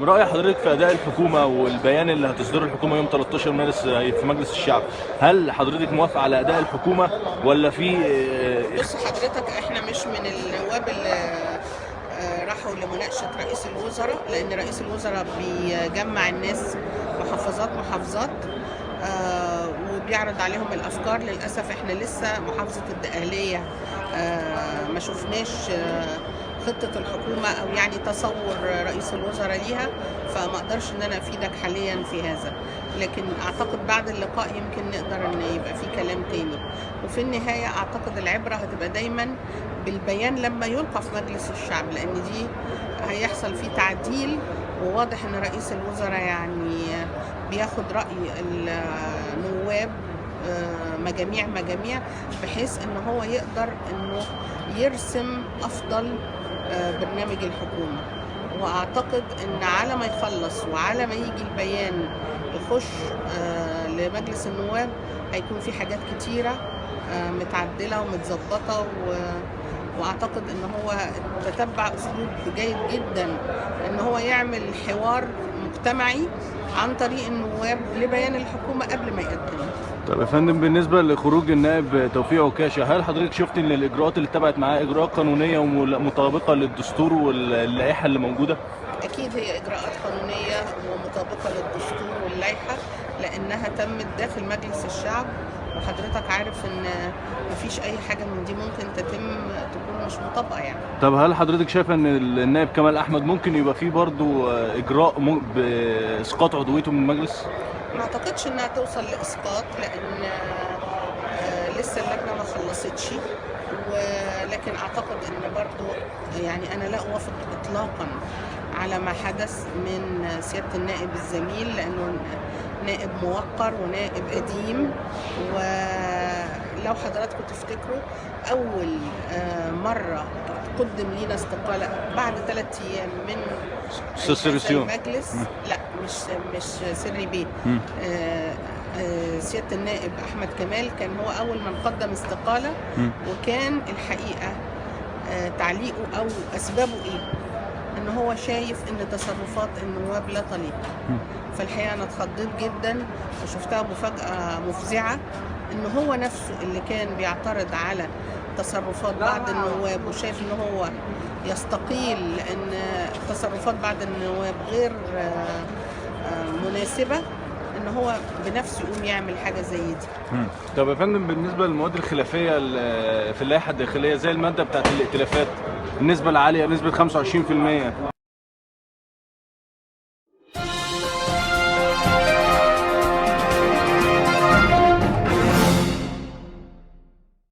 رأي حضرتك في أداء الحكومة والبيان اللي هتصدره الحكومة يوم 13 مارس في مجلس الشعب، هل حضرتك موافقة على أداء الحكومة ولا في بص حضرتك، احنا مش من النواب اللي راحوا لمناقشة رئيس الوزراء، لأن رئيس الوزراء بيجمع الناس محافظات محافظات وبيعرض عليهم الأفكار. للأسف احنا لسه محافظة الدقهلية ما شفناش خطة الحكومة أو يعني تصور رئيس الوزراء ليها، فما أقدرش إن أنا أفيدك حاليا في هذا، لكن أعتقد بعد اللقاء يمكن نقدر إن يبقى في كلام تاني. وفي النهاية أعتقد العبرة هتبقى دايما بالبيان لما يلقى في مجلس الشعب، لأن دي هيحصل فيه تعديل، وواضح إن رئيس الوزراء يعني بياخد رأي النواب مجاميع بحيث إن هو يقدر إنه يرسم أفضل برنامج الحكومة. واعتقد ان على ما يخلص وعلى ما يجي البيان يخش لمجلس النواب هيكون في حاجات كتيرة متعدلة ومتظبطة، واعتقد ان هو تتبع اسلوب جيد جدا ان هو يعمل حوار مجتمعي عن طريق النواب لبيان الحكومة قبل ما يقدمه. طب يا فندم، بالنسبة لخروج النائب توفيق عكاشة، هل حضرتك شفت ان الإجراءات اللي اتبعت معاه إجراءات قانونية ومطابقة للدستور واللائحة اللي موجودة؟ أكيد هي إجراءات قانونية ومطابقة للدستور واللائحة، لأنها تمت داخل مجلس الشعب، وحضرتك عارف إن مفيش أي حاجة من دي ممكن تكون مش مطابقة يعني. طب هل حضرتك شايفة ان النائب كمال أحمد ممكن يبقى فيه برضو إجراء بإسقاط عضويته من المجلس؟ ما أعتقدش إنها توصل لإسقاط، لأن لسه اللجنة ما خلصتش، ولكن أعتقد إن برضو يعني أنا لا أوافق إطلاقا على ما حدث من سيادة النائب الزميل، لأنه نائب موقر ونائب قديم. ولو حضراتكم تفتكروا أول مرة قدم لينا استقالة بعد 3 أيام من المجلس، لا مش سري بيه، سيادة النائب أحمد كمال كان هو أول من قدم استقالة، وكان الحقيقة تعليقه أو أسبابه إيه؟ إن هو شايف إن تصرفات النواب لا تليق. فالحقيقة أنا اتخضيت جدا وشفتها مفاجأة مفزعة، إن هو نفسه اللي كان بيعترض على تصرفات بعض النواب وشايف إن هو يستقيل لأن تصرفات بعض النواب غير مناسبة، ان هو بنفسه يقوم يعمل حاجه زي دي. طب يا فندم، بالنسبه للمواد الخلافيه في اللائحه الداخليه زي الماده بتاعت الائتلافات، النسبه العاليه نسبه 25%،